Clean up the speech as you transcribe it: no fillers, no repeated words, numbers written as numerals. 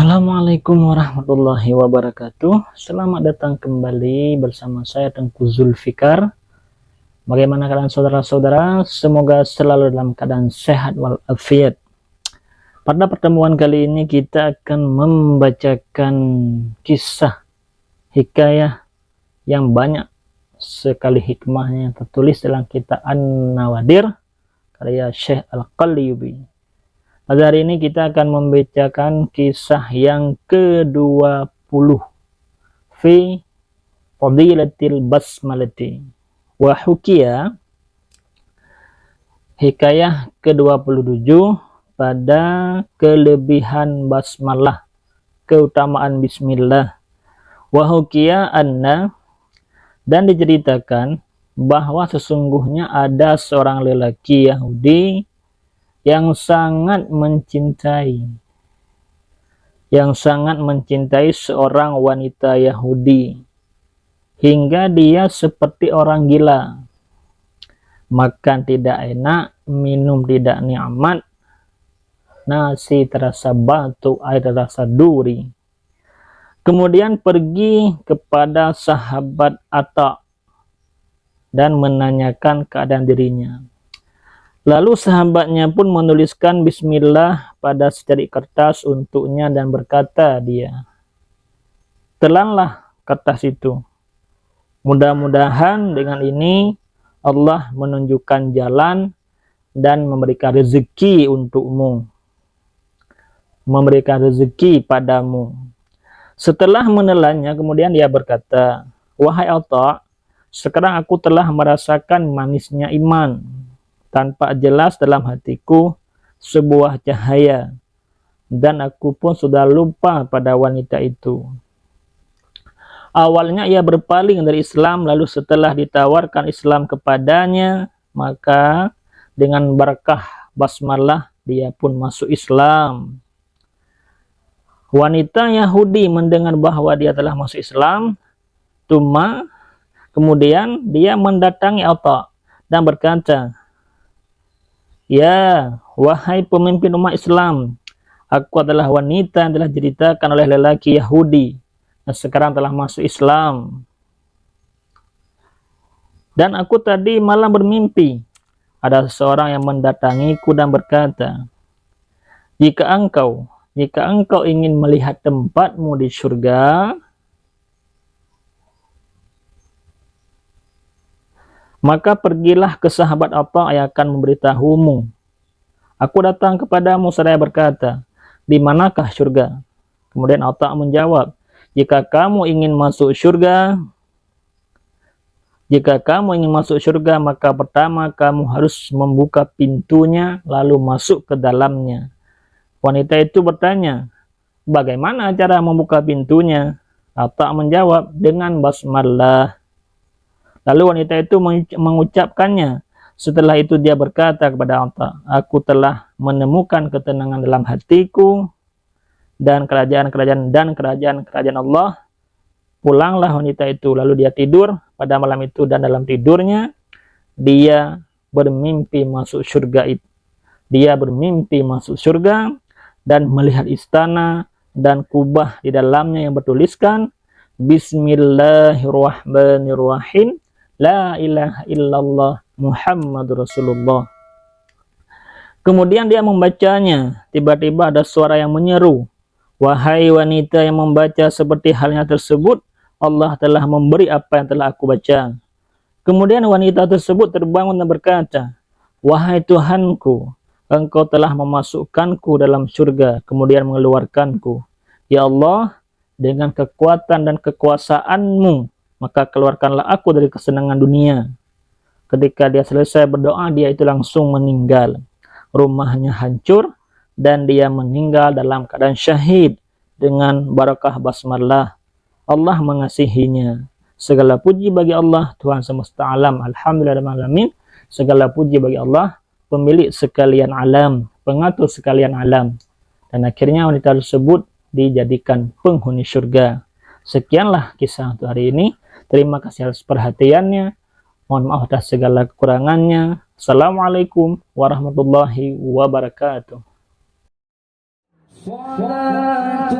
Assalamualaikum warahmatullahi wabarakatuh. Selamat datang kembali bersama saya Tengku Zulfikar. Bagaimana keadaan saudara-saudara? Semoga selalu dalam keadaan sehat walafiat. Pada pertemuan kali ini kita akan membacakan kisah hikayah yang banyak sekali hikmahnya tertulis dalam kitab An-Nawadir karya Syekh Al-Qalyubi. Pada hari ini kita akan membacakan kisah yang ke-20 fi fadilatil basmalati wa hukiya, hikayah ke-27 pada kelebihan basmalah, keutamaan bismillah. Wa hukiya anna, dan diceritakan bahwa sesungguhnya ada seorang lelaki Yahudi yang sangat mencintai seorang wanita Yahudi hingga dia seperti orang gila, makan tidak enak, minum tidak nikmat, nasi terasa batu, air terasa duri. Kemudian pergi kepada sahabat Atta dan menanyakan keadaan dirinya. Lalu sahabatnya pun menuliskan bismillah pada secari kertas untuknya dan berkata dia, "Telanlah kertas itu. Mudah-mudahan dengan ini Allah menunjukkan jalan dan memberikan rezeki untukmu, memberikan rezeki padamu." Setelah menelannya, kemudian dia berkata, "Wahai Atta, sekarang aku telah merasakan manisnya iman. Tanpa jelas dalam hatiku sebuah cahaya, dan aku pun sudah lupa pada wanita itu. Awalnya ia berpaling dari Islam, lalu setelah ditawarkan Islam kepadanya, maka dengan berkah basmalah dia pun masuk Islam." Wanita Yahudi mendengar bahwa dia telah masuk Islam, kemudian dia mendatangi Atta dan berkata, "Ya, wahai pemimpin umat Islam, aku adalah wanita yang telah diceritakan oleh lelaki Yahudi yang sekarang telah masuk Islam. Dan aku tadi malam bermimpi ada seseorang yang mendatangiku dan berkata, jika engkau ingin melihat tempatmu di surga, maka pergilah ke sahabat Atta yang akan memberitahumu. Aku datang kepadamu seraya berkata, di manakah surga?" Kemudian Atta menjawab, jika kamu ingin masuk surga, maka pertama kamu harus membuka pintunya lalu masuk ke dalamnya. Wanita itu bertanya, bagaimana cara membuka pintunya? Atta menjawab, dengan basmalah. Lalu wanita itu mengucapkannya. Setelah itu dia berkata kepada Atta, aku telah menemukan ketenangan dalam hatiku dan kerajaan Allah. Pulanglah wanita itu. Lalu dia tidur pada malam itu, dan dalam tidurnya dia bermimpi masuk surga. Dia bermimpi masuk surga dan melihat istana dan kubah di dalamnya yang bertuliskan Bismillahirrahmanirrahim, La ilaha illallah Muhammadur Rasulullah. Kemudian dia membacanya. Tiba-tiba ada suara yang menyeru, wahai wanita yang membaca seperti halnya tersebut, Allah telah memberi apa yang telah aku baca. Kemudian wanita tersebut terbangun dan berkata, wahai Tuhanku, engkau telah memasukkanku dalam surga, kemudian mengeluarkanku. Ya Allah, dengan kekuatan dan kekuasaanmu, maka keluarkanlah aku dari kesenangan dunia. Ketika dia selesai berdoa, dia itu langsung meninggal. Rumahnya hancur dan dia meninggal dalam keadaan syahid dengan barakah basmalah. Allah mengasihinya. Segala puji bagi Allah, Tuhan semesta alam. Alhamdulillahirrahmanirrahim. Segala puji bagi Allah, pemilik sekalian alam, pengatur sekalian alam. Dan akhirnya wanita tersebut dijadikan penghuni surga. Sekianlah kisah untuk hari ini. Terima kasih atas perhatiannya. Mohon maaf atas segala kekurangannya. Assalamualaikum warahmatullahi wabarakatuh. صلاة